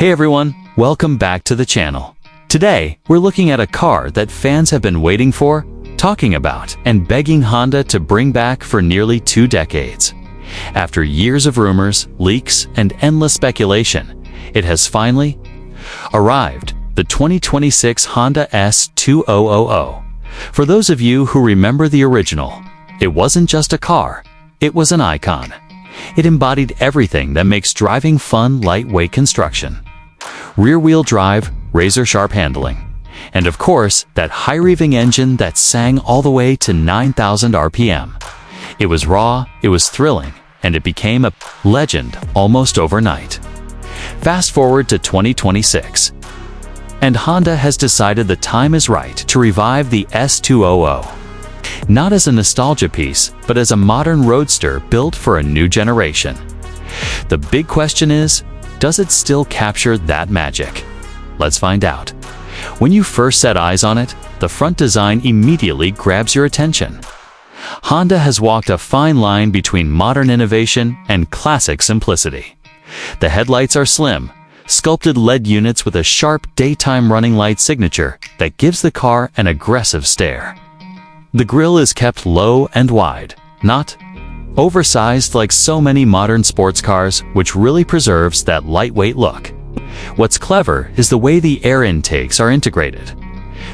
Hey everyone, welcome back to the channel. Today, we're looking at a car that fans have been waiting for, talking about, and begging Honda to bring back for nearly 2 decades. After years of rumors, leaks, and endless speculation, it has finally arrived, the 2026 Honda S2000. For those of you who remember the original, it wasn't just a car, it was an icon. It embodied everything that makes driving fun, lightweight construction. Rear-wheel drive, razor-sharp handling, and of course, that high-revving engine that sang all the way to 9,000 RPM. It was raw, it was thrilling, and it became a legend almost overnight. Fast forward to 2026, and Honda has decided the time is right to revive the S2000. Not as a nostalgia piece, but as a modern roadster built for a new generation. The big question is, does it still capture that magic? Let's find out. When you first set eyes on it, the front design immediately grabs your attention. Honda has walked a fine line between modern innovation and classic simplicity. The headlights are slim, sculpted LED units with a sharp daytime running light signature that gives the car an aggressive stare. The grille is kept low and wide, not oversized like so many modern sports cars, which really preserves that lightweight look. What's clever is the way the air intakes are integrated.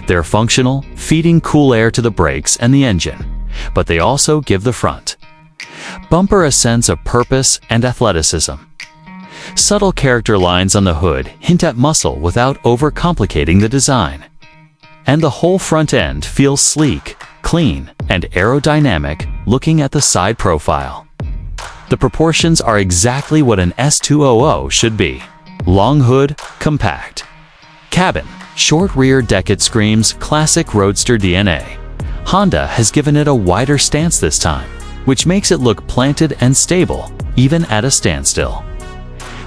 They're functional, feeding cool air to the brakes and the engine, but they also give the front bumper a sense of purpose and athleticism. Subtle character lines on the hood hint at muscle without overcomplicating the design. And the whole front end feels sleek, clean, and aerodynamic looking at the side profile. The proportions are exactly what an S2000 should be. Long hood, compact. Cabin, short rear deck. It screams classic roadster DNA. Honda has given it a wider stance this time, which makes it look planted and stable, even at a standstill.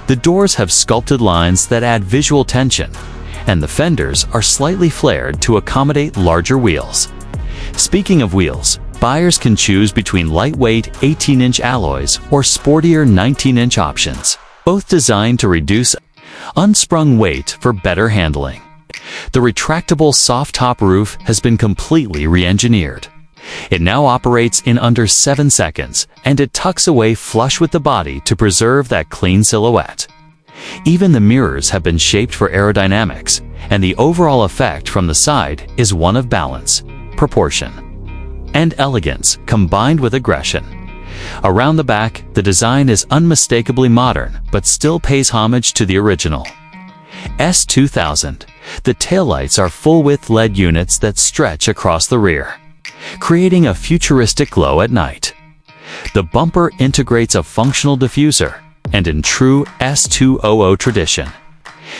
The doors have sculpted lines that add visual tension, and the fenders are slightly flared to accommodate larger wheels. Speaking of wheels, buyers can choose between lightweight 18-inch alloys or sportier 19-inch options, both designed to reduce unsprung weight for better handling. The retractable soft-top roof has been completely re-engineered. It now operates in under 7 seconds, and it tucks away flush with the body to preserve that clean silhouette. Even the mirrors have been shaped for aerodynamics, and the overall effect from the side is one of balance, proportion, and elegance combined with aggression. Around the back, the design is unmistakably modern, but still pays homage to the original S2000. The taillights are full-width LED units that stretch across the rear, creating a futuristic glow at night. The bumper integrates a functional diffuser, and in true S2000 tradition,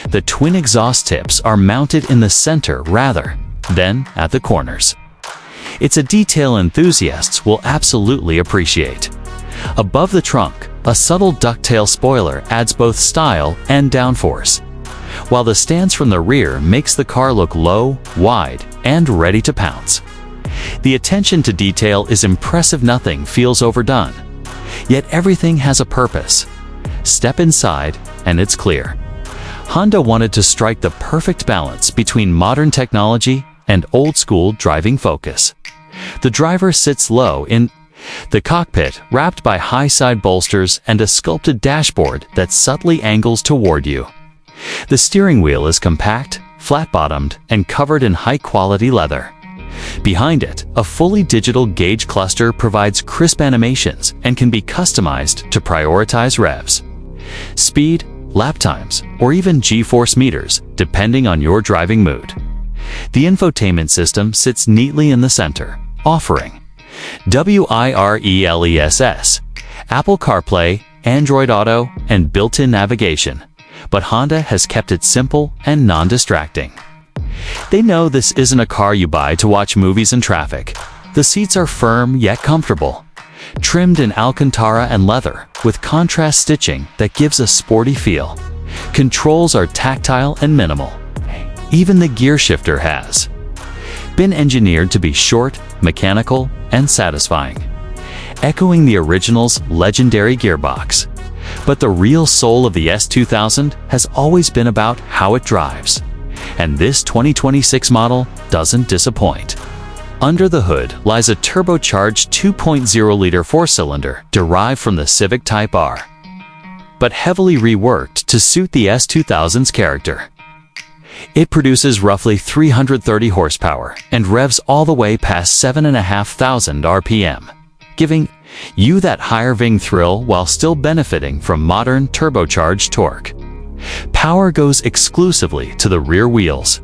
the twin exhaust tips are mounted in the center rather than at the corners. It's a detail enthusiasts will absolutely appreciate. Above the trunk, a subtle ducktail spoiler adds both style and downforce, while the stance from the rear makes the car look low, wide, and ready to pounce. The attention to detail is impressive. Nothing feels overdone, yet everything has a purpose. Step inside, and it's clear. Honda wanted to strike the perfect balance between modern technology and old-school driving focus. The driver sits low in the cockpit, wrapped by high side bolsters and a sculpted dashboard that subtly angles toward you. The steering wheel is compact, flat-bottomed, and covered in high-quality leather. Behind it, a fully digital gauge cluster provides crisp animations and can be customized to prioritize revs, speed, lap times, or even G-force meters, depending on your driving mood. The infotainment system sits neatly in the center, offering wireless, Apple CarPlay, Android Auto, and built-in navigation, but Honda has kept it simple and non-distracting. They know this isn't a car you buy to watch movies in traffic. The seats are firm yet comfortable, trimmed in Alcantara and leather, with contrast stitching that gives a sporty feel. Controls are tactile and minimal. Even the gear shifter has been engineered to be short, mechanical, and satisfying, echoing the original's legendary gearbox. But the real soul of the S2000 has always been about how it drives. And this 2026 model doesn't disappoint. Under the hood lies a turbocharged 2.0-liter four-cylinder derived from the Civic Type R, but heavily reworked to suit the S2000's character. It produces roughly 330 horsepower and revs all the way past 7,500 RPM, giving you that higher-ving thrill while still benefiting from modern turbocharged torque. Power goes exclusively to the rear wheels,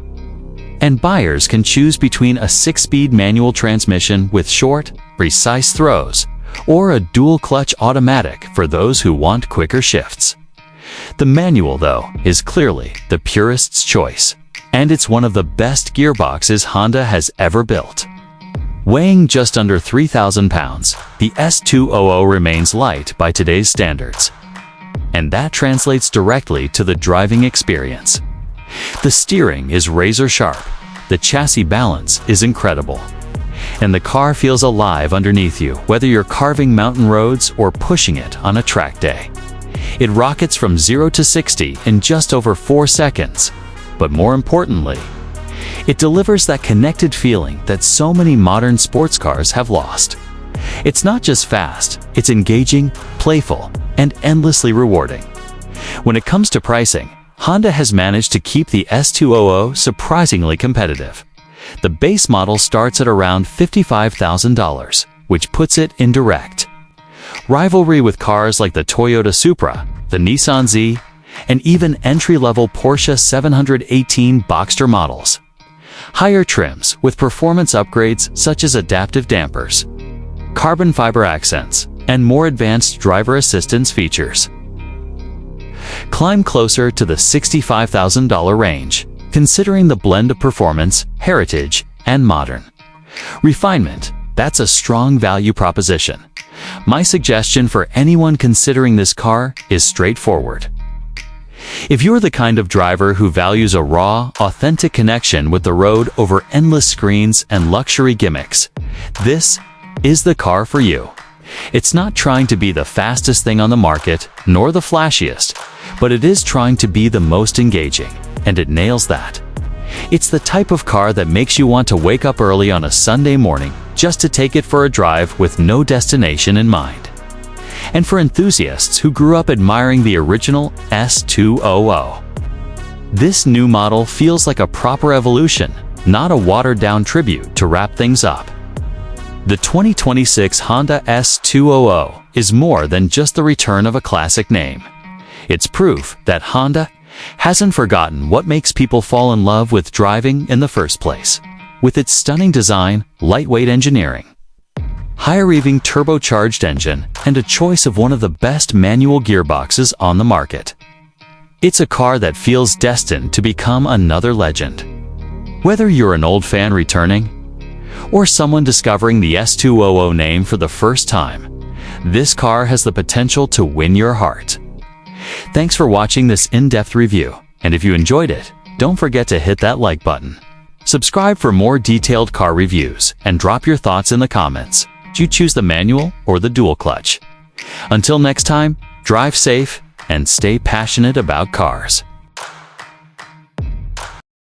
and buyers can choose between a 6-speed manual transmission with short, precise throws, or a dual-clutch automatic for those who want quicker shifts. The manual, though, is clearly the purist's choice, and it's one of the best gearboxes Honda has ever built. Weighing just under 3,000 pounds, the S2000 remains light by today's standards, and that translates directly to the driving experience. The steering is razor-sharp, the chassis balance is incredible, and the car feels alive underneath you, whether you're carving mountain roads or pushing it on a track day. It rockets from 0 to 60 in just over 4 seconds, but more importantly, it delivers that connected feeling that so many modern sports cars have lost. It's not just fast, it's engaging, playful, and endlessly rewarding. When it comes to pricing, Honda has managed to keep the S2000 surprisingly competitive. The base model starts at around $55,000, which puts it in direct rivalry with cars like the Toyota Supra, the Nissan Z, and even entry-level Porsche 718 Boxster models. Higher trims with performance upgrades such as adaptive dampers, carbon fiber accents, and more advanced driver assistance features climb closer to the $65,000 range, considering the blend of performance, heritage, and modern refinement. That's a strong value proposition. My suggestion for anyone considering this car is straightforward. If you're the kind of driver who values a raw, authentic connection with the road over endless screens and luxury gimmicks, this is the car for you. It's not trying to be the fastest thing on the market, nor the flashiest, but it is trying to be the most engaging, and it nails that. It's the type of car that makes you want to wake up early on a Sunday morning just to take it for a drive with no destination in mind. And for enthusiasts who grew up admiring the original S2000, this new model feels like a proper evolution, not a watered-down tribute to wrap things up. The 2026 Honda S2000 is more than just the return of a classic name. It's proof that Honda hasn't forgotten what makes people fall in love with driving in the first place. With its stunning design, lightweight engineering, high-revving turbocharged engine, and a choice of one of the best manual gearboxes on the market, it's a car that feels destined to become another legend. Whether you're an old fan returning, or someone discovering the S2000 name for the first time, this car has the potential to win your heart. Thanks for watching this in-depth review, and if you enjoyed it, don't forget to hit that like button. Subscribe for more detailed car reviews, and drop your thoughts in the comments. Do you choose the manual or the dual clutch? Until next time, drive safe and stay passionate about cars.